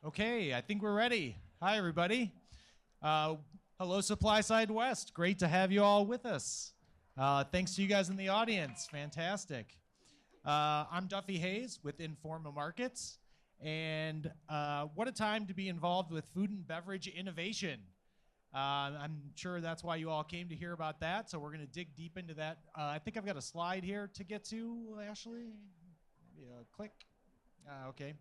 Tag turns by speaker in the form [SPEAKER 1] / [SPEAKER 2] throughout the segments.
[SPEAKER 1] Okay, I think we're ready. Hi, everybody. Hello, Supply Side West. Great to have you all with us. Thanks to you guys in the audience. Fantastic. I'm Duffy Hayes with Informa Markets, and what a time to be involved with food and beverage innovation. I'm sure that's why you all came to hear about that, so we're going to dig deep into that. I think I've got a slide here to get to, Ashley. Maybe a click. Okay.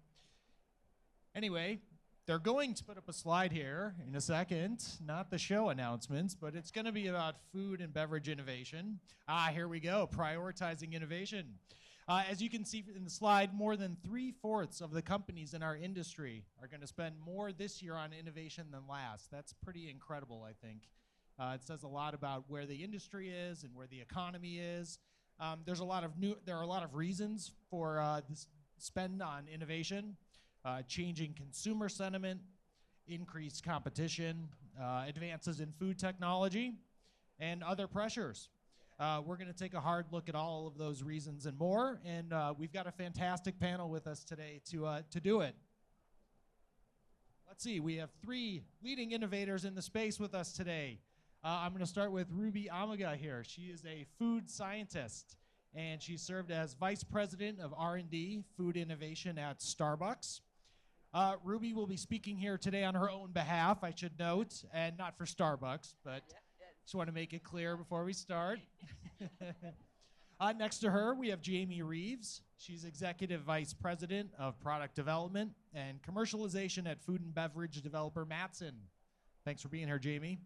[SPEAKER 1] Anyway, they're going to put up a slide here in a second, not the show announcements, but it's going to be about food and beverage innovation. Here we go, prioritizing innovation. As you can see in the slide, more than 3/4 of the companies in our industry are going to spend more this year on innovation than last. That's pretty incredible, I think. It says a lot about where the industry is and where the economy is. There are a lot of reasons for this spend on innovation. Changing consumer sentiment, increased competition, advances in food technology, and other pressures. We're going to take a hard look at all of those reasons and more, and we've got a fantastic panel with us today to do it. Let's see, we have 3 leading innovators in the space with us today. I'm going to start with Ruby Amaga here. She is a food scientist, and she served as Vice President of R&D, Food Innovation at Starbucks. Ruby will be speaking here today on her own behalf, I should note, and not for Starbucks, but just want to make it clear before we start. Next to her, we have Jamie Reeves. She's Executive Vice President of Product Development and Commercialization at food and beverage developer Matson. Thanks for being here, Jamie.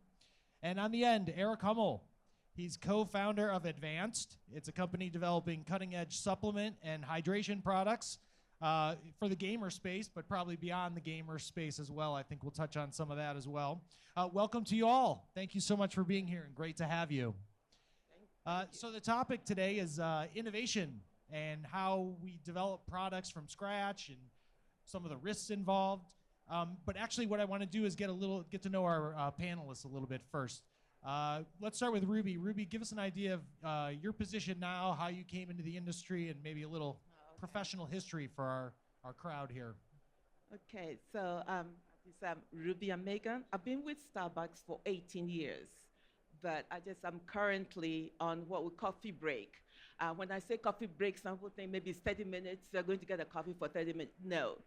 [SPEAKER 1] And on the end, Eric Hummel. He's co-founder of Advanced. It's a company developing cutting-edge supplement and hydration products for the gamer space, but probably beyond the gamer space as well. I think we'll touch on some of that as well. Welcome to you all. Thank you so much for being here, and great to have you. So the topic today is innovation and how we develop products from scratch and some of the risks involved. But actually what I want to do is get to know our panelists a little bit first. Let's start with Ruby. Ruby, give us an idea of your position now, how you came into the industry, and maybe a little professional history for our crowd here.
[SPEAKER 2] Okay, so I'm Ruby Amaga. I've been with Starbucks for 18 years, but I'm currently on what we call coffee break. When I say coffee break, some people think maybe it's 30 minutes, they're going to get a coffee for 30 minutes. No,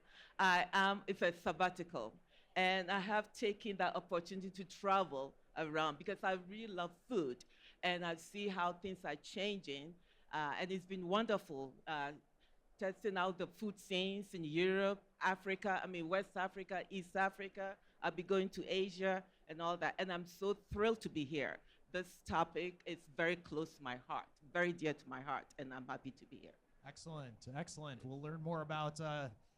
[SPEAKER 2] it's a sabbatical. And I have taken that opportunity to travel around because I really love food and I see how things are changing. And it's been wonderful testing out the food scenes in Europe, West Africa, East Africa. I'll be going to Asia and all that. And I'm so thrilled to be here. This topic is very close to my heart, very dear to my heart, and I'm happy to be here.
[SPEAKER 1] Excellent, excellent. We'll learn more about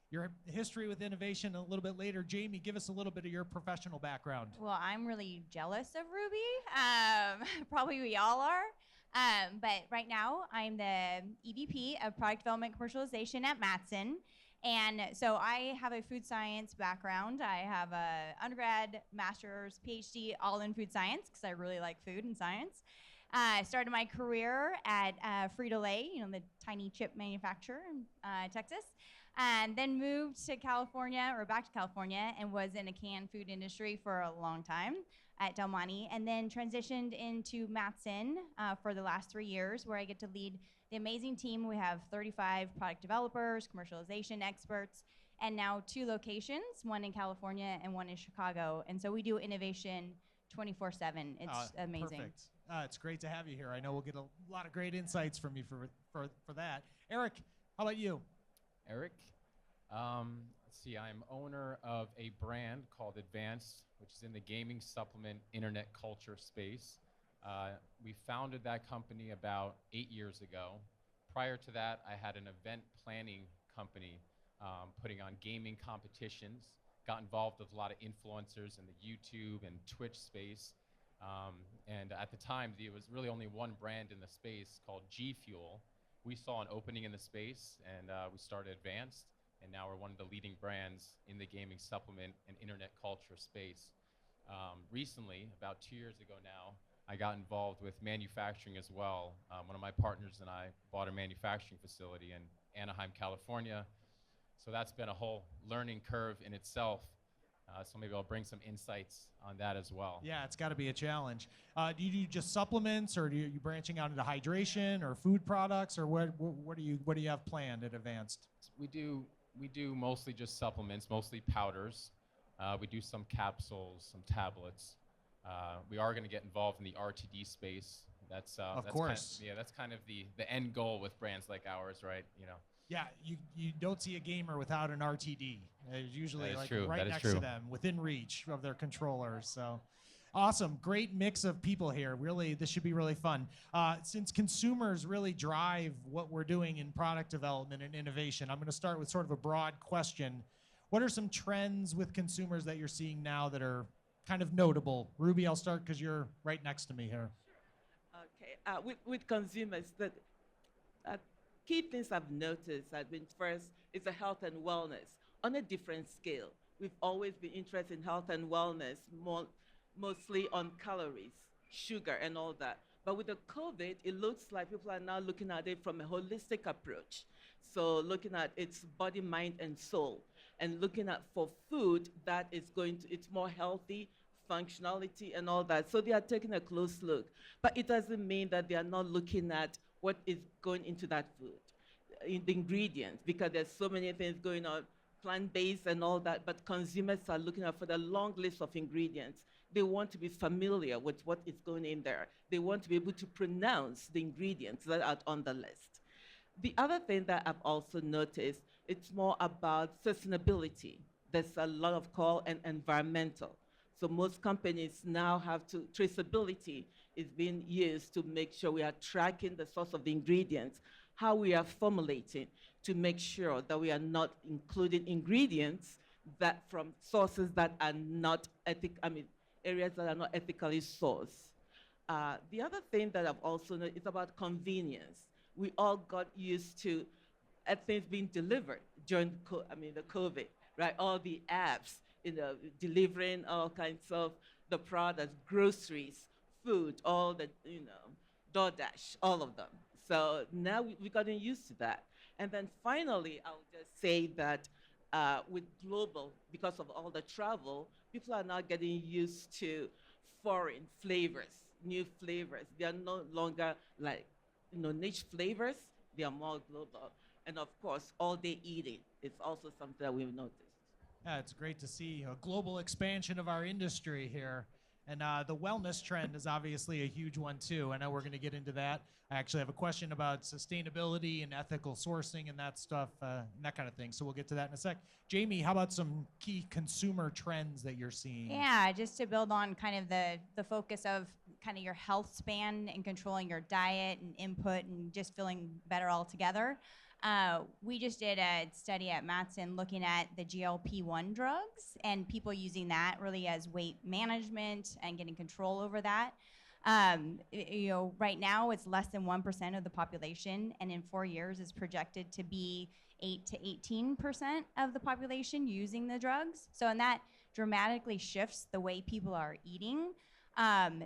[SPEAKER 1] your history with innovation a little bit later. Jamie, give us a little bit of your professional background.
[SPEAKER 3] Well, I'm really jealous of Ruby. Probably we all are. But right now, I'm the EVP of Product Development Commercialization at Matson. And so I have a food science background. I have a undergrad, master's, PhD, all in food science because I really like food and science. I started my career at Frito-Lay, the tiny chip manufacturer in Texas, and then moved to California, or back to California, and was in the canned food industry for a long time at Del Monte, and then transitioned into Matson for the last 3 years, where I get to lead the amazing team. We have 35 product developers, commercialization experts, and now 2 locations, one in California and one in Chicago. And so we do innovation 24/7. It's amazing.
[SPEAKER 1] Perfect. It's great to have you here. I know we'll get a lot of great insights from you for that. Eric, how about you?
[SPEAKER 4] Eric, let's see, I'm owner of a brand called Advanced, which is in the gaming supplement internet culture space. We founded that company about 8 years ago. Prior to that, I had an event planning company putting on gaming competitions. Got involved with a lot of influencers in the YouTube and Twitch space. And at the time, there was really only one brand in the space called G Fuel. We saw an opening in the space, and we started Advanced, and now we're one of the leading brands in the gaming supplement and internet culture space. Recently, about 2 years ago now, I got involved with manufacturing as well. One of my partners and I bought a manufacturing facility in Anaheim, California. So that's been a whole learning curve in itself. So maybe I'll bring some insights on that as well.
[SPEAKER 1] Yeah, it's got to be a challenge. Do you do just supplements, or you branching out into hydration or food products, or what do you have planned at Advanced?
[SPEAKER 4] We do mostly just supplements, mostly powders. We do some capsules, some tablets. We are going to get involved in the RTD space. That's
[SPEAKER 1] course.
[SPEAKER 4] That's kind of the end goal with brands like ours, right? You know.
[SPEAKER 1] Yeah, you don't see a gamer without an RTD. It's usually
[SPEAKER 4] That is
[SPEAKER 1] like
[SPEAKER 4] true.
[SPEAKER 1] right
[SPEAKER 4] That is
[SPEAKER 1] next
[SPEAKER 4] true.
[SPEAKER 1] to them, within reach of their controllers. So awesome. Great mix of people here. Really, this should be really fun. Since consumers really drive what we're doing in product development and innovation, I'm going to start with sort of a broad question. What are some trends with consumers that you're seeing now that are kind of notable? Ruby, I'll start because you're right next to me here.
[SPEAKER 2] Okay, with consumers, the key things I've noticed have been first is the health and wellness on a different scale. We've always been interested in health and wellness, mostly on calories, sugar, and all that. But with the COVID, it looks like people are now looking at it from a holistic approach. So looking at its body, mind, and soul, and looking at for food that is it's more healthy, functionality, and all that. So they are taking a close look. But it doesn't mean that they are not looking at what is going into that food, in the ingredients, because there's so many things going on, plant-based and all that, but consumers are looking out for the long list of ingredients. They want to be familiar with what is going in there. They want to be able to pronounce the ingredients that are on the list. The other thing that I've also noticed, it's more about sustainability. There's a lot of call and environmental. So most companies now have traceability is being used to make sure we are tracking the source of the ingredients, how we are formulating to make sure that we are not including ingredients that from sources that are not areas that are not ethically sourced. The other thing that I've also noticed is about convenience. We all got used to things being delivered during the COVID, right? All the apps, delivering all kinds of the products, groceries, food, all the, DoorDash, all of them. So now we've gotten used to that. And then finally, I'll just say that with global, because of all the travel, people are now getting used to foreign flavors, new flavors. They are no longer like, niche flavors. They are more global. And of course, all day eating is also something that we've noticed.
[SPEAKER 1] Yeah, it's great to see a global expansion of our industry here. And the wellness trend is obviously a huge one, too. I know we're going to get into that. I actually have a question about sustainability and ethical sourcing and that stuff, and that kind of thing. So we'll get to that in a sec. Jamie, how about some key consumer trends that you're seeing?
[SPEAKER 3] Yeah, just to build on kind of the focus of kind of your health span and controlling your diet and input and just feeling better altogether. We just did a study at Mattson looking at the GLP-1 drugs and people using that really as weight management and getting control over that. Right now it's less than 1% of the population, and in 4 years is projected to be 8 to 18% of the population using the drugs. So, and that dramatically shifts the way people are eating.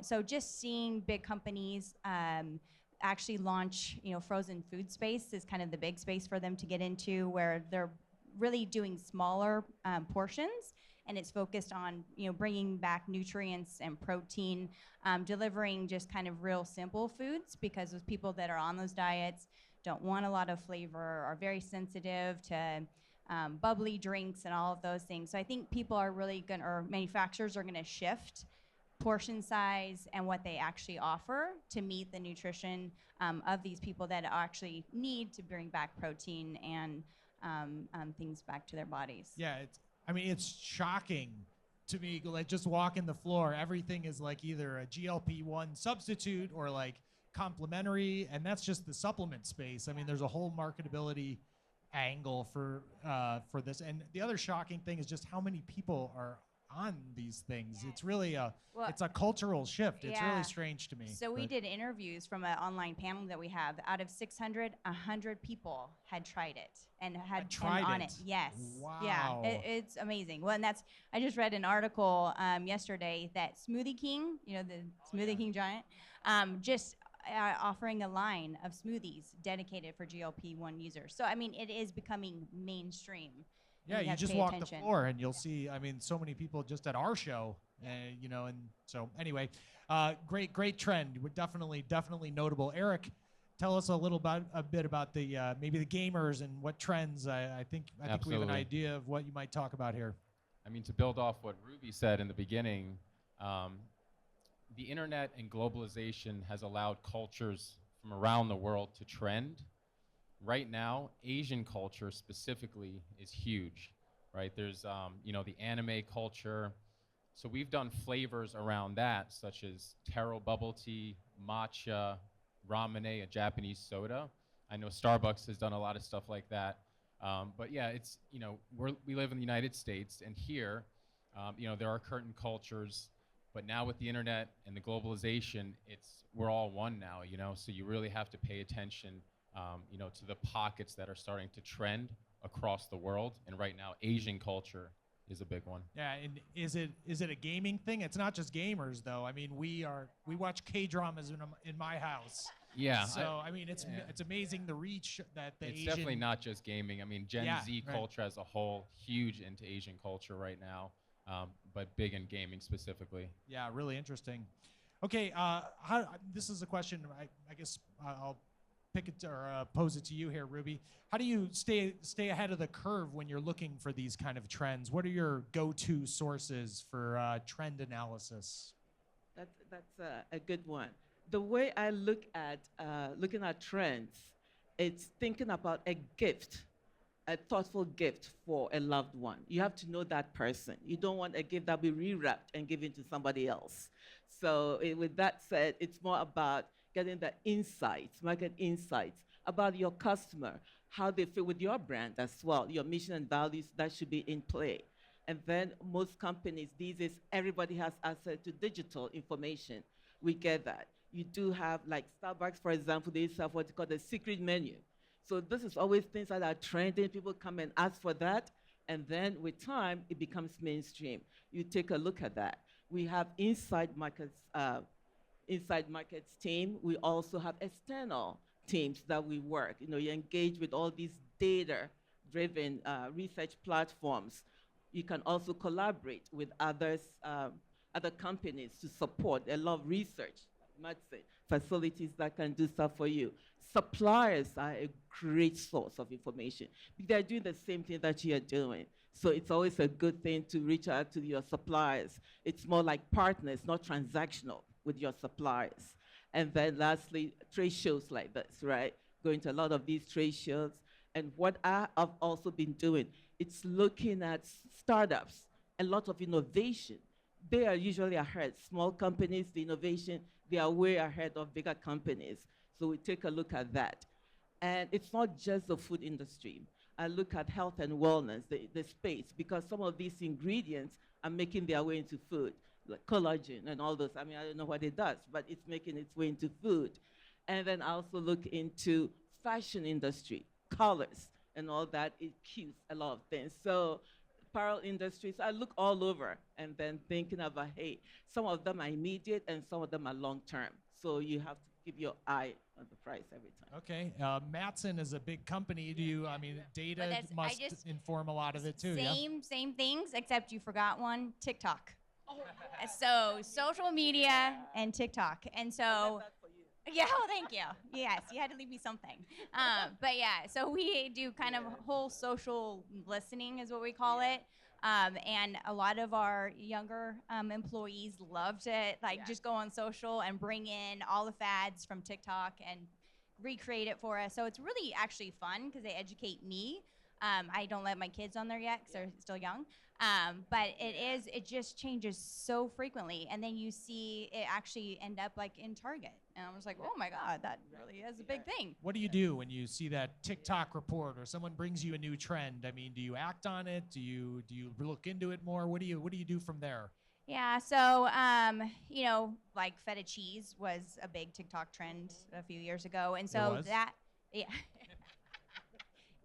[SPEAKER 3] So just seeing big companies actually launch, frozen food space is kind of the big space for them to get into, where they're really doing smaller portions, and it's focused on, bringing back nutrients and protein, delivering just kind of real simple foods, because those people that are on those diets don't want a lot of flavor, are very sensitive to bubbly drinks and all of those things. So I think people are really or manufacturers are gonna shift portion size and what they actually offer to meet the nutrition of these people that actually need to bring back protein and things back to their bodies.
[SPEAKER 1] Yeah, it's shocking to me. Like, just walking the floor, everything is like either a GLP-1 substitute or like complementary, and that's just the supplement space. I mean, there's a whole marketability angle for this. And the other shocking thing is just how many people are on these things. It's really it's a cultural shift. It's really strange to me.
[SPEAKER 3] So we did interviews from an online panel that we have. Out of 600, 100 people had tried it and had
[SPEAKER 1] tried
[SPEAKER 3] on
[SPEAKER 1] it.
[SPEAKER 3] it. Yes.
[SPEAKER 1] Wow.
[SPEAKER 3] Yeah, it's amazing. Well, and I just read an article yesterday that Smoothie King, the Smoothie King giant, just offering a line of smoothies dedicated for GLP-1 users. So I mean, it is becoming mainstream. and
[SPEAKER 1] Yeah,
[SPEAKER 3] we
[SPEAKER 1] you
[SPEAKER 3] have to
[SPEAKER 1] just
[SPEAKER 3] pay
[SPEAKER 1] walk
[SPEAKER 3] attention.
[SPEAKER 1] the floor and you'll see. I mean, so many people just at our show, you know. And so anyway, great trend. We're definitely notable. Eric, tell us a bit about the maybe the gamers and what trends. I think we have an
[SPEAKER 4] Absolutely.
[SPEAKER 1] idea of what you might talk about here.
[SPEAKER 4] I mean, to build off what Ruby said in the beginning, the internet and globalization has allowed cultures from around the world to trend. Right now, Asian culture specifically is huge, right? There's, the anime culture. So we've done flavors around that, such as taro bubble tea, matcha, ramune, a Japanese soda. I know Starbucks has done a lot of stuff like that. But yeah, it's, we live in the United States, and here, there are certain cultures, but now with the internet and the globalization, we're all one now, so you really have to pay attention, to the pockets that are starting to trend across the world. And right now, Asian culture is a big one.
[SPEAKER 1] Yeah, and is it a gaming thing? It's not just gamers though. I mean, we watch K-dramas in my house.
[SPEAKER 4] Yeah.
[SPEAKER 1] So I mean, it's amazing the reach that the
[SPEAKER 4] It's
[SPEAKER 1] Asian.
[SPEAKER 4] definitely not just gaming. I mean, Gen
[SPEAKER 1] Yeah,
[SPEAKER 4] Z
[SPEAKER 1] right.
[SPEAKER 4] culture as a whole, huge into Asian culture right now, but big in gaming specifically.
[SPEAKER 1] Yeah, really interesting. Okay, this is a question. I guess I'll pick it or pose it to you here, Ruby. How do you stay ahead of the curve when you're looking for these kind of trends? What are your go-to sources for trend analysis?
[SPEAKER 2] That's a good one. The way I look at looking at trends, it's thinking about a gift, a thoughtful gift for a loved one. You have to know that person. You don't want a gift that will be rewrapped and given to somebody else. So with that said, it's more about getting the insights, market insights about your customer, how they fit with your brand as well, your mission and values that should be in play. And then most companies these days, everybody has access to digital information. We get that. You do have, like Starbucks, for example, they used to have what's called a secret menu. So this is always things that are trending. People come and ask for that. And then with time, it becomes mainstream. You take a look at that. We have inside markets team. We also have external teams that we work. You engage with all these data-driven research platforms. You can also collaborate with other companies to support a lot of research, facilities that can do stuff for you. Suppliers are a great source of information. They're doing the same thing that you're doing. So it's always a good thing to reach out to your suppliers. It's more like partners, not transactional with your suppliers. And then lastly, trade shows like this, right? Going to a lot of these trade shows. And what I have also been doing, it's looking at startups, a lot of innovation. They are usually ahead. Small companies, the innovation, they are way ahead of bigger companies. So we take a look at that. And it's not just the food industry. I look at health and wellness, the space, because some of these ingredients are making their way into food, like collagen and all those. I mean, I don't know what it does, but it's making its way into food. And then I also look into fashion industry, colors, and all that. It cues a lot of things. So apparel industries, I look all over and then thinking about, hey, some of them are immediate and some of them are long-term. So you have to keep your eye on the price every time.
[SPEAKER 1] Okay, Matson is a big company. Data
[SPEAKER 3] that's- I
[SPEAKER 1] must
[SPEAKER 3] just-
[SPEAKER 1] inform a lot of it too. Yeah.
[SPEAKER 3] Same things, except you forgot one, TikTok. So social media and TikTok. And so, yeah, well, thank you. Yes, you had to leave me something. But yeah, so we do kind of whole social listening is what we call it. And a lot of our younger employees love to just go on social and bring in all the fads from TikTok and recreate it for us. So it's really actually fun because they educate me. I don't let my kids on there yet because they're still young. But it just changes so frequently. And then you see it actually end up like in Target. And I was like, oh my God, that really is a big thing.
[SPEAKER 1] What do you do when you see that TikTok report or someone brings you a new trend? I mean, do you act on it? Do you look into it more? What do you do from there?
[SPEAKER 3] Yeah, so like feta cheese was a big TikTok trend a few years ago, and so
[SPEAKER 1] was?
[SPEAKER 3] that, yeah,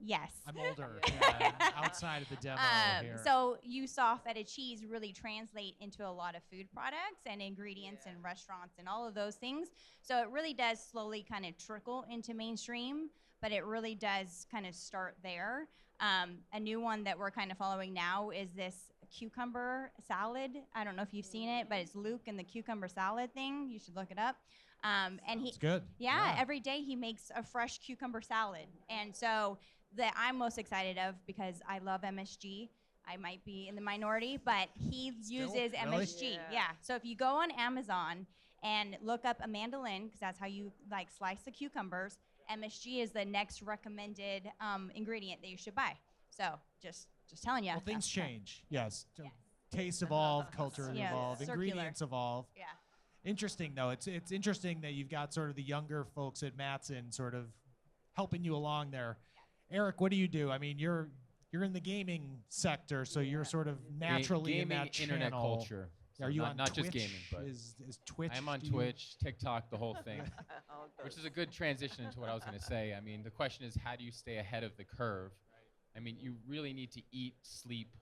[SPEAKER 3] Yes.
[SPEAKER 1] I'm older. Yeah, I'm outside of the demo here.
[SPEAKER 3] So you saw feta cheese really translate into a lot of food products and ingredients and restaurants and all of those things. So it really does slowly kind of trickle into mainstream, but it really does kind of start there. A new one that we're kind of following now is this cucumber salad. I don't know if you've seen it, but it's Luke and the cucumber salad thing. You should look it up. And
[SPEAKER 1] It's good.
[SPEAKER 3] yeah, every day he makes a fresh cucumber salad. And so that I'm most excited of because I love MSG. I might be in the minority, but he uses
[SPEAKER 1] really?
[SPEAKER 3] MSG.
[SPEAKER 2] Yeah.
[SPEAKER 3] Yeah. So if you go on Amazon and look up Amanda Lynn, because that's how you like slice the cucumbers, MSG is the next recommended ingredient that you should buy. So just telling you.
[SPEAKER 1] Well, things
[SPEAKER 3] that's-
[SPEAKER 1] change. Yes.
[SPEAKER 3] Yes.
[SPEAKER 1] Tastes evolve, culture
[SPEAKER 3] Yeah,
[SPEAKER 1] evolve,
[SPEAKER 3] circular.
[SPEAKER 1] ingredients evolve.
[SPEAKER 3] Yeah.
[SPEAKER 1] Interesting though. It's interesting that you've got sort of the younger folks at Mattson sort of helping you along there. Eric, what do you do? I mean, you're in the gaming sector, so you're sort of naturally in
[SPEAKER 4] gaming,
[SPEAKER 1] that channel.
[SPEAKER 4] internet culture.
[SPEAKER 1] Are
[SPEAKER 4] So
[SPEAKER 1] you
[SPEAKER 4] not,
[SPEAKER 1] on
[SPEAKER 4] not
[SPEAKER 1] Twitch?
[SPEAKER 4] just gaming, but
[SPEAKER 1] Is Twitch?
[SPEAKER 4] I'm on
[SPEAKER 1] do you-
[SPEAKER 4] Twitch, TikTok, the whole thing,
[SPEAKER 2] All
[SPEAKER 4] which is
[SPEAKER 2] those.
[SPEAKER 4] a good transition into what I was going to say. I mean, the question is, how do you stay ahead of the curve? I mean, you really need to eat, sleep,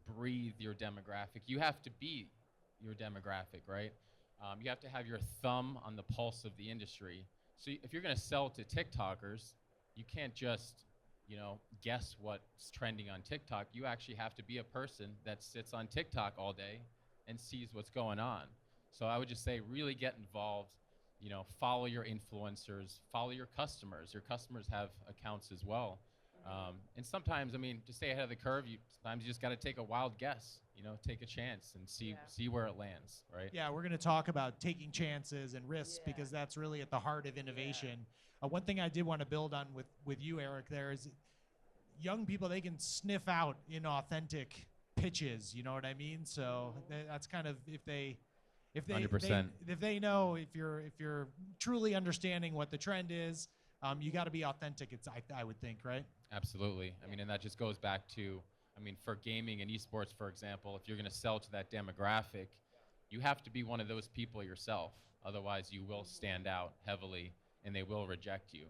[SPEAKER 4] breathe your demographic. You have to be your demographic, right? You have to have your thumb on the pulse of the industry. So if you're going to sell to TikTokers, you can't just, guess what's trending on TikTok. You actually have to be a person that sits on TikTok all day and sees what's going on. So I would just say really get involved, follow your influencers, follow your customers. Your customers have accounts as well. And sometimes, to stay ahead of the curve, sometimes you just got to take a wild guess, take a chance and see where it lands, right?
[SPEAKER 1] Yeah, we're going to talk about taking chances and risks
[SPEAKER 2] Yeah.
[SPEAKER 1] because that's really at the heart of innovation. One thing I did want to build on with you, Eric, there is young people, they can sniff out inauthentic pitches. You know what I mean? So that's kind of if they
[SPEAKER 4] 100%.
[SPEAKER 1] if they know if you're truly understanding what the trend is, you got to be authentic. I would think, right?
[SPEAKER 4] Absolutely. And that just goes back to, for gaming and esports, for example, if you're going to sell to that demographic, you have to be one of those people yourself. Otherwise, you will stand out heavily and they will reject you.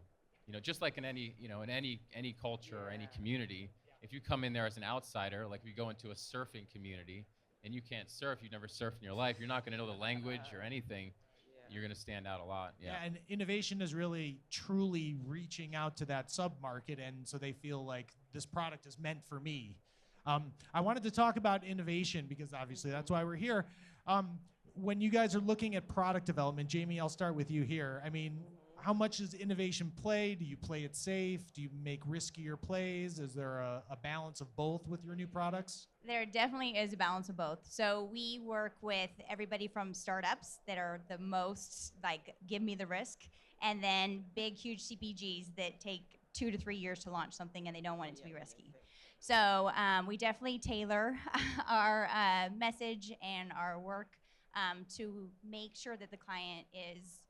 [SPEAKER 4] Just like in any culture or any community, if you come in there as an outsider, like if you go into a surfing community and you can't surf, you've never surfed in your life, you're not going to know the language or anything. You're going to stand out a lot. Yeah.
[SPEAKER 1] And innovation is really truly reaching out to that sub-market, and so they feel like this product is meant for me. I wanted to talk about innovation because obviously that's why we're here. When you guys are looking at product development, Jamie, I'll start with you here. How much does innovation play? Do you play it safe? Do you make riskier plays? Is there a balance of both with your new products?
[SPEAKER 3] There definitely is a balance of both. So we work with everybody from startups that are the most like, give me the risk, and then big, huge CPGs that take 2 to 3 years to launch something and they don't want it to be risky. So we definitely tailor our message and our work to make sure that the client is,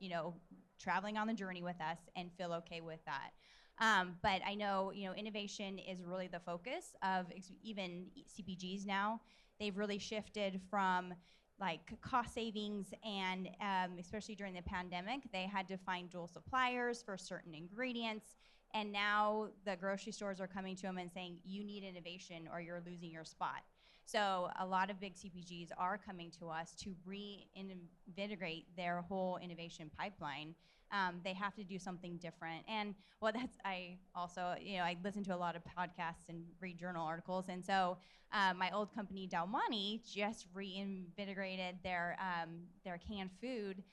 [SPEAKER 3] traveling on the journey with us and feel okay with that. But I know, innovation is really the focus of even CPGs now. They've really shifted from like cost savings and especially during the pandemic, they had to find dual suppliers for certain ingredients. And now the grocery stores are coming to them and saying, you need innovation or you're losing your spot. So a lot of big CPGs are coming to us to reinvigorate their whole innovation pipeline. They have to do something different. And I also, I listen to a lot of podcasts and read journal articles. And so my old company, Dalmani, just reinvigorated their canned food.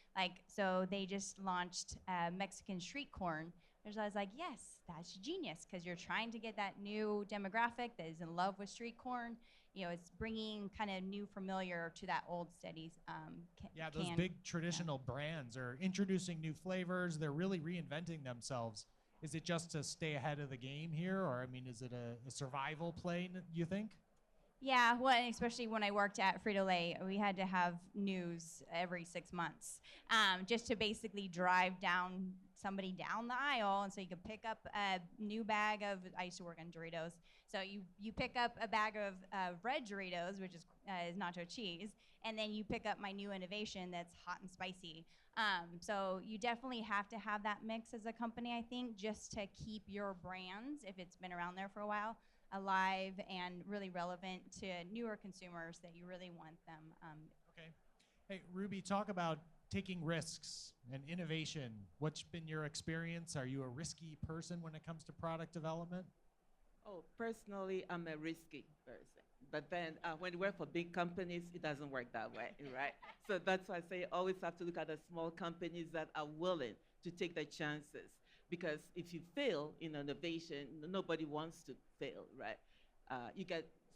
[SPEAKER 3] So they just launched Mexican street corn. I was like, yes, that's genius, because you're trying to get that new demographic that is in love with street corn. It's bringing kind of new familiar to that old steady
[SPEAKER 1] Those
[SPEAKER 3] can.
[SPEAKER 1] big traditional brands are introducing new flavors. They're really reinventing themselves. Is it just to stay ahead of the game here, or is it a survival play, you think?
[SPEAKER 3] Yeah, well, and especially when I worked at Frito-Lay, we had to have news every 6 months just to basically drive somebody down the aisle, and so you could pick up a new bag of, I used to work on Doritos, So you pick up a bag of red Doritos, which is nacho cheese, and then you pick up my new innovation that's hot and spicy. So you definitely have to have that mix as a company, I think, just to keep your brands, if it's been around there for a while, alive and really relevant to newer consumers that you really want them.
[SPEAKER 1] Okay. Hey, Ruby, talk about taking risks and innovation. What's been your experience? Are you a risky person when it comes to product development?
[SPEAKER 2] Oh, personally, I'm a risky person. But then when you work for big companies, it doesn't work that way, right? So that's why I say you always have to look at the small companies that are willing to take the chances. Because if you fail in innovation, nobody wants to fail, right?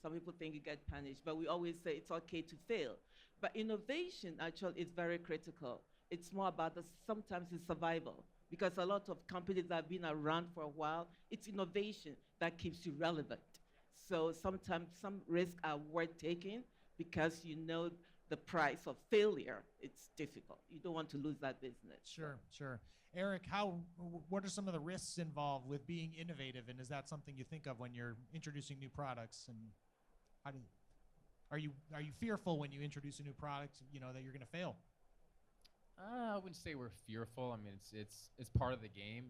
[SPEAKER 2] Some people think you get punished, but we always say it's okay to fail. But innovation actually is very critical. It's more about sometimes it's survival. Because a lot of companies that have been around for a while, it's innovation that keeps you relevant. So sometimes some risks are worth taking because you know the price of failure. It's difficult. You don't want to lose that business.
[SPEAKER 1] Sure, sure. Eric, what are some of the risks involved with being innovative, and is that something you think of when you're introducing new products? And are you fearful when you introduce a new product, that you're going to fail?
[SPEAKER 4] I wouldn't say we're fearful. I mean, it's part of the game,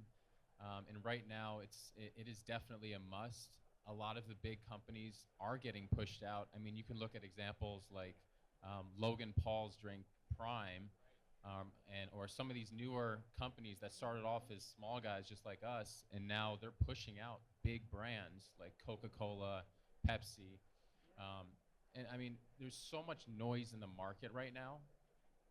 [SPEAKER 4] and right now it is definitely a must. A lot of the big companies are getting pushed out. I mean, you can look at examples like Logan Paul's drink Prime, or some of these newer companies that started off as small guys just like us, and now they're pushing out big brands like Coca-Cola, Pepsi, and I mean, there's so much noise in the market right now.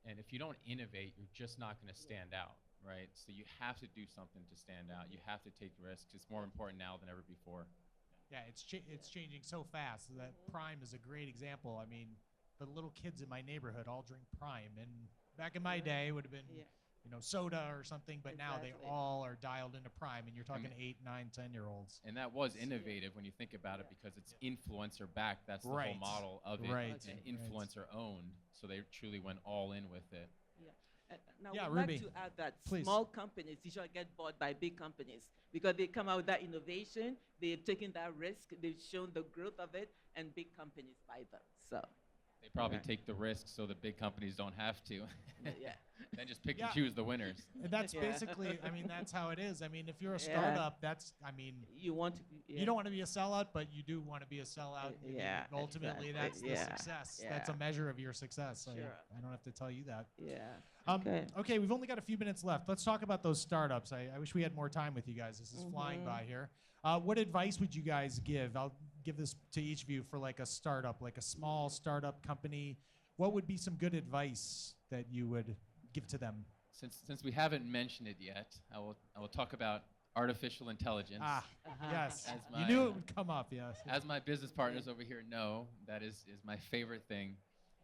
[SPEAKER 4] And if you don't innovate, you're just not going to stand out, right? So you have to do something to stand out. You have to take risks. It's more important now than ever before.
[SPEAKER 1] Yeah, it's changing so fast. That Prime is a great example. I mean, the little kids in my neighborhood all drink Prime, and back in my day, it would have been soda or something, but now they all are dialed into Prime, and you're talking 8, 9, 10-year-olds.
[SPEAKER 4] And that was innovative when you think about it, because it's influencer backed. That's the whole model of it.
[SPEAKER 1] Right.
[SPEAKER 4] And influencer owned, so they truly went all in with it.
[SPEAKER 2] Now,
[SPEAKER 1] Yeah,
[SPEAKER 2] we'd
[SPEAKER 1] Ruby,
[SPEAKER 2] like to add that
[SPEAKER 1] please.
[SPEAKER 2] small companies usually get bought by big companies because they come out with that innovation, they've taken that risk, they've shown the growth of it, and big companies buy them. So
[SPEAKER 4] They probably take the risk so the big companies don't have to.
[SPEAKER 2] yeah.
[SPEAKER 4] Then just pick and choose the winners.
[SPEAKER 1] And that's basically, I mean, that's how it is. I mean, if you're a startup,
[SPEAKER 2] You want to be,
[SPEAKER 1] you don't want to be a sellout, but you do want to be a sellout. I mean, ultimately,
[SPEAKER 2] exactly.
[SPEAKER 1] that's the success. That's a measure of your success.
[SPEAKER 2] Sure.
[SPEAKER 1] I don't have to tell you that.
[SPEAKER 2] Yeah.
[SPEAKER 1] Okay, we've only got a few minutes left. Let's talk about those startups. I wish we had more time with you guys. This is flying by here. What advice would you guys give? I'll give this to each of you for like a startup, like a small startup company. What would be some good advice that you would give to them?
[SPEAKER 4] Since we haven't mentioned it yet, I will talk about artificial intelligence.
[SPEAKER 1] Yes.
[SPEAKER 4] As
[SPEAKER 1] You knew it would come up, yes.
[SPEAKER 4] As my business partners over here know, that is my favorite thing.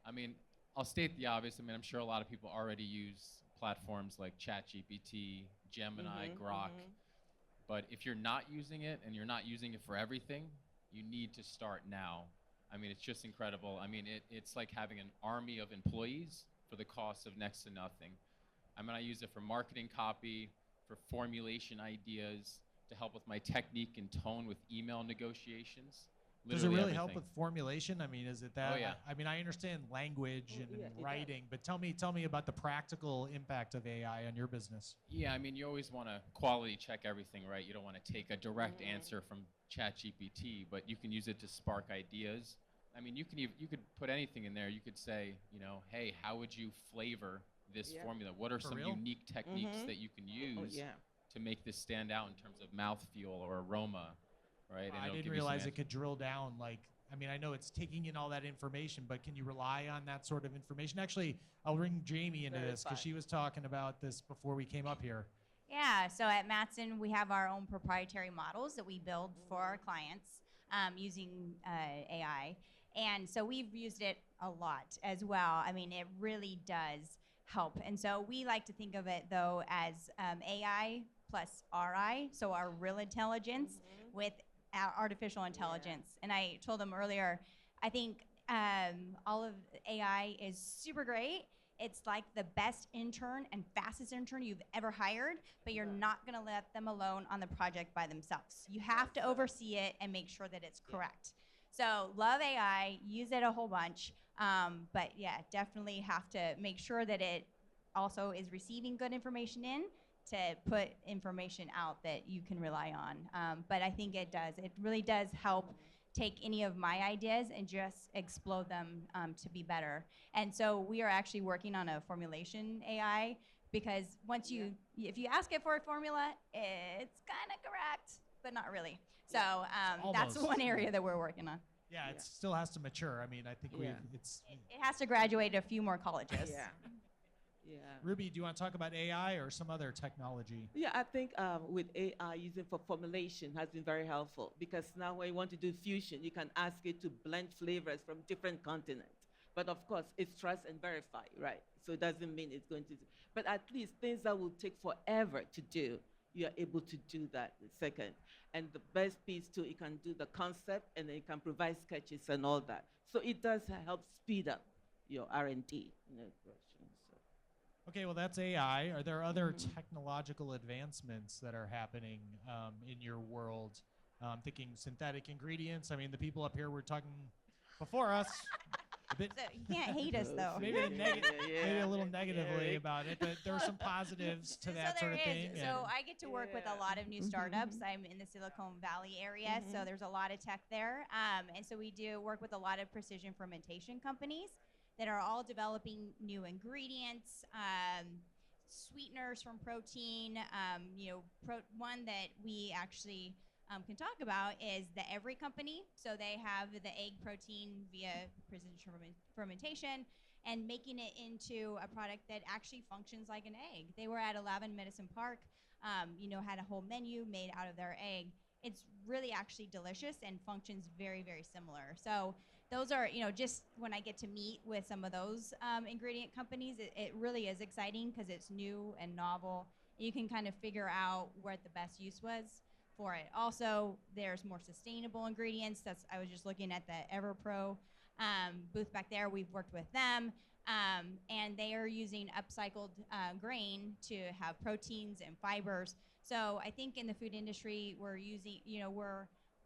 [SPEAKER 4] I mean, I'll state the obvious. I mean, I'm sure a lot of people already use platforms like ChatGPT, Gemini, Grok. But if you're not using it, and you're not using it for everything, you need to start now. I mean, it's just incredible. I mean, it's like having an army of employees for the cost of next to nothing. I mean, I use it for marketing copy, for formulation ideas, to help with my technique and tone with email negotiations.
[SPEAKER 1] Does it really help
[SPEAKER 4] everything.
[SPEAKER 1] with formulation? I mean, is it that?
[SPEAKER 4] Oh, yeah.
[SPEAKER 1] I mean, I understand language and
[SPEAKER 2] it
[SPEAKER 1] writing, but tell me about the practical impact of AI on your business.
[SPEAKER 4] Yeah, I mean, you always want to quality check everything, right? You don't want to take a direct answer from ChatGPT, but you can use it to spark ideas. I mean, you could put anything in there. You could say, hey, how would you flavor this formula? What are some
[SPEAKER 1] real?
[SPEAKER 4] unique techniques that you can use to make this stand out in terms of mouthfeel or aroma, right? And
[SPEAKER 1] I
[SPEAKER 4] it'll
[SPEAKER 1] didn't
[SPEAKER 4] give you some
[SPEAKER 1] realize it could drill down. I mean, I know it's taking in all that information, but can you rely on that sort of information? Actually, I'll bring Jamie into this because she was talking about this before we came up here.
[SPEAKER 3] Yeah, so at Mattson, we have our own proprietary models that we build for our clients using AI. And so we've used it a lot as well. I mean, it really does help. And so we like to think of it, though, as AI plus RI, so our real intelligence with artificial intelligence. And I told them earlier, I think all of AI is super great it's like the best intern and fastest intern you've ever hired, but you're not going to let them alone on the project by themselves. You have to oversee it and make sure that it's correct. So love AI, use it a whole bunch, but yeah, definitely have to make sure that it also is receiving good information in to put information out that you can rely on. But I think it does. It really does help take any of my ideas and just explode them to be better. And so we are actually working on a formulation AI because once if you ask it for a formula, it's kind of correct, but not really. So that's
[SPEAKER 1] Almost.
[SPEAKER 3] one area that we're working on.
[SPEAKER 1] Yeah, it still has to mature. I mean, I think it's.
[SPEAKER 3] It has to graduate a few more colleges.
[SPEAKER 2] Yeah. Yeah.
[SPEAKER 1] Ruby, do you want to talk about AI or some other technology?
[SPEAKER 2] Yeah, I think with AI using for formulation has been very helpful because now when you want to do fusion, you can ask it to blend flavors from different continents. But of course, it's trust and verify, right? So it doesn't mean it's going to, but at least things that will take forever to do, you are able to do that in a second. And the best piece too, it can do the concept and then it can provide sketches and all that. So it does help speed up your R&D.
[SPEAKER 1] Okay, well, that's AI. Are there other technological advancements that are happening in your world? Thinking synthetic ingredients. I mean, the people up here were talking before us. A bit,
[SPEAKER 3] So you can't hate us though.
[SPEAKER 1] maybe a little negatively about it, but there are some positives to that
[SPEAKER 3] so
[SPEAKER 1] sort of
[SPEAKER 3] there
[SPEAKER 1] thing.
[SPEAKER 3] is. So I get to work with a lot of new startups. I'm in the Silicon Valley area, so there's a lot of tech there. And so we do work with a lot of precision fermentation companies that are all developing new ingredients, sweeteners from protein. One that we actually can talk about is the Every Company. So they have the egg protein via precision fermentation and making it into a product that actually functions like an egg. They were at 11 Medicine Park, had a whole menu made out of their egg. It's really actually delicious and functions very, very similar. So those are, just when I get to meet with some of those ingredient companies, it really is exciting because it's new and novel. You can kind of figure out what the best use was for it. Also, there's more sustainable ingredients. I was just looking at the EverPro booth back there. We've worked with them, and they are using upcycled grain to have proteins and fibers. So I think in the food industry, we're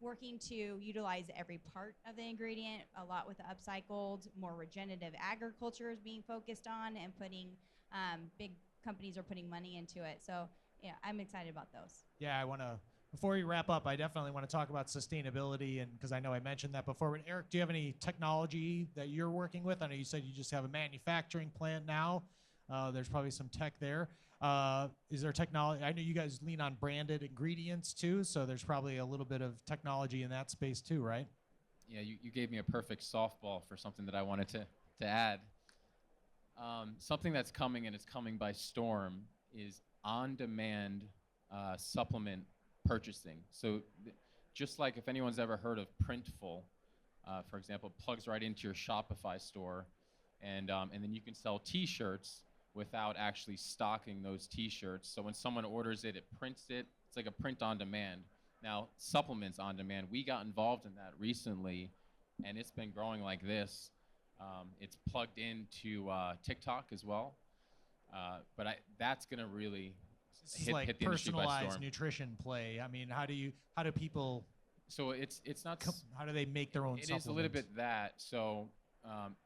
[SPEAKER 3] working to utilize every part of the ingredient, a lot with the upcycled, more regenerative agriculture is being focused on, and big companies are putting money into it. So yeah, I'm excited about those.
[SPEAKER 1] Yeah, before we wrap up, I definitely want to talk about sustainability, and because I know I mentioned that before. But Eric, do you have any technology that you're working with? I know you said you just have a manufacturing plant now. There's probably some tech there. Is there technology? I know you guys lean on branded ingredients too, so there's probably a little bit of technology in that space too, right?
[SPEAKER 4] Yeah, you gave me a perfect softball for something that I wanted to add. Something that's coming, and it's coming by storm, is on-demand supplement purchasing. So just like if anyone's ever heard of Printful, for example, plugs right into your Shopify store, and then you can sell T-shirts without actually stocking those T-shirts. So when someone orders it, it prints it. It's like a print on demand. Now, supplements on demand, we got involved in that recently, and it's been growing like this. It's plugged into TikTok as well. But that's going to really
[SPEAKER 1] This is
[SPEAKER 4] hit
[SPEAKER 1] like
[SPEAKER 4] the industry by
[SPEAKER 1] personalized
[SPEAKER 4] storm.
[SPEAKER 1] nutrition play. I mean, how do people?
[SPEAKER 4] So it's not.
[SPEAKER 1] How do they make their own
[SPEAKER 4] It
[SPEAKER 1] supplements?
[SPEAKER 4] is a little bit that. So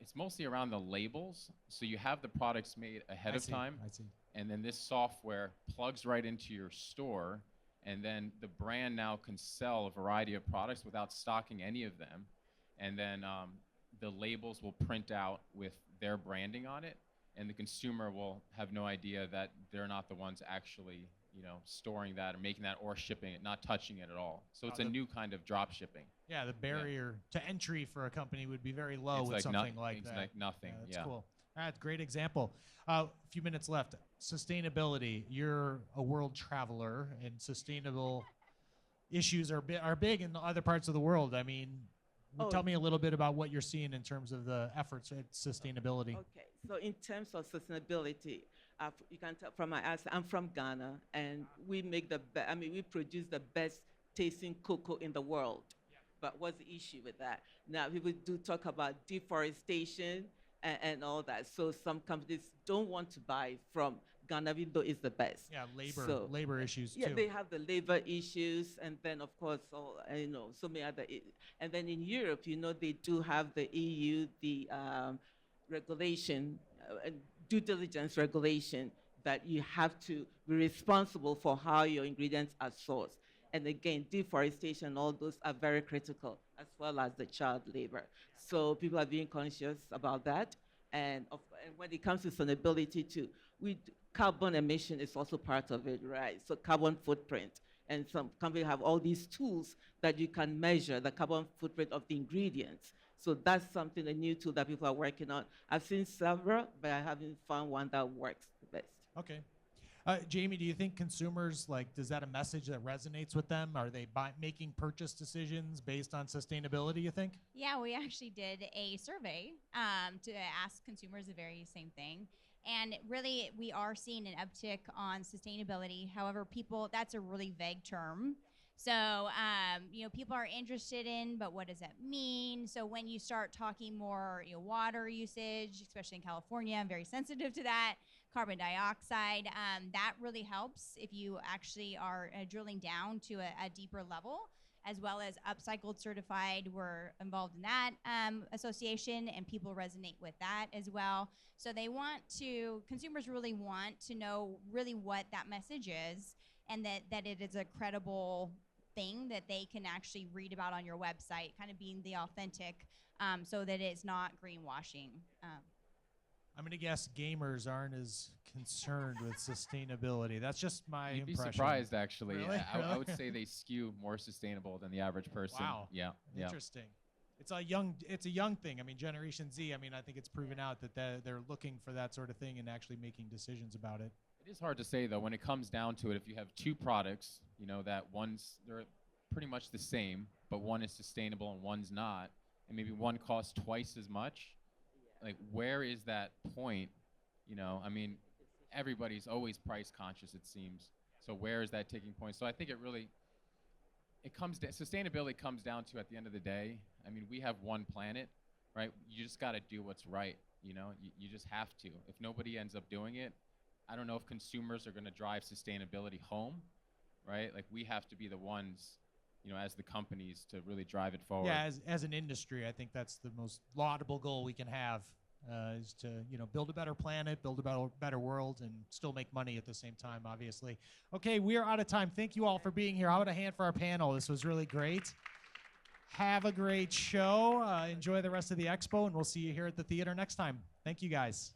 [SPEAKER 4] it's mostly around the labels. So you have the products made ahead of time,
[SPEAKER 1] I see.
[SPEAKER 4] and then this software plugs right into your store, and then the brand now can sell a variety of products without stocking any of them, and then the labels will print out with their branding on it, and the consumer will have no idea that they're not the ones actually, storing that or making that or shipping it, not touching it at all. So it's a new kind of drop shipping.
[SPEAKER 1] Yeah, the barrier to entry for a company would be very low
[SPEAKER 4] It's
[SPEAKER 1] with
[SPEAKER 4] like
[SPEAKER 1] something
[SPEAKER 4] no-
[SPEAKER 1] like
[SPEAKER 4] it's
[SPEAKER 1] that.
[SPEAKER 4] like nothing.
[SPEAKER 1] Yeah, that's
[SPEAKER 4] Yeah.
[SPEAKER 1] cool. All right, great example. A few minutes left. Sustainability. You're a world traveler, and sustainable issues are big in other parts of the world. I mean, tell me a little bit about what you're seeing in terms of the efforts at sustainability.
[SPEAKER 2] Okay, so in terms of sustainability, you can tell from my accent, I'm from Ghana, and we make we produce the best tasting cocoa in the world. But what's the issue with that? Now, people do talk about deforestation, and all that. So some companies don't want to buy from Ghana, even though it's the best.
[SPEAKER 1] Yeah,
[SPEAKER 2] So,
[SPEAKER 1] labor issues
[SPEAKER 2] Yeah,
[SPEAKER 1] too.
[SPEAKER 2] they have the labor issues, and then of course, so many other. And then in Europe, they do have the EU, the regulation, and due diligence regulation, that you have to be responsible for how your ingredients are sourced. And again, deforestation, all those are very critical, as well as the child labor. So people are being conscious about that. And when it comes to sustainability too, carbon emission is also part of it, right? So carbon footprint. And some companies have all these tools that you can measure the carbon footprint of the ingredients. So that's something, a new tool that people are working on. I've seen several, but I haven't found one that works the best.
[SPEAKER 1] Okay. Jamie, do you think consumers, does that a message that resonates with them? Are they making purchase decisions based on sustainability, you think?
[SPEAKER 3] Yeah, we actually did a survey to ask consumers the very same thing. And really, we are seeing an uptick on sustainability. However, that's a really vague term. So, people are interested in, but what does that mean? So when you start talking more, water usage, especially in California, I'm very sensitive to that, carbon dioxide, that really helps if you actually are drilling down to a deeper level, as well as Upcycled Certified. We're involved in that association, and people resonate with that as well. So consumers really want to know really what that message is, and that it is a credible thing that they can actually read about on your website, kind of being the authentic, so that it's not greenwashing.
[SPEAKER 1] I'm going to guess gamers aren't as concerned with sustainability. That's just my
[SPEAKER 4] You'd be
[SPEAKER 1] impression.
[SPEAKER 4] surprised, actually.
[SPEAKER 1] Really?
[SPEAKER 4] I would say they skew more sustainable than the average person.
[SPEAKER 1] Wow.
[SPEAKER 4] Yeah.
[SPEAKER 1] Interesting. It's a young thing. I mean, Generation Z, I think it's proven out that they're looking for that sort of thing and actually making decisions about it.
[SPEAKER 4] It is hard to say, though, when it comes down to it. If you have two products, that they're pretty much the same, but one is sustainable and one's not, and maybe one costs twice as much. Like, where is that point? Everybody's always price conscious, it seems. So where is that taking point? So I think sustainability comes down to, at the end of the day, we have one planet, right? You just got to do what's right. You just have to. If nobody ends up doing it, I don't know if consumers are going to drive sustainability home, right? Like, we have to be the ones, as the companies, to really drive it forward.
[SPEAKER 1] Yeah, as an industry, I think that's the most laudable goal we can have, is to build a better planet, build a better world, and still make money at the same time, obviously. Okay, we are out of time. Thank you all for being here. How about a hand for our panel? This was really great. Have a great show. Enjoy the rest of the expo, and we'll see you here at the theater next time. Thank you, guys.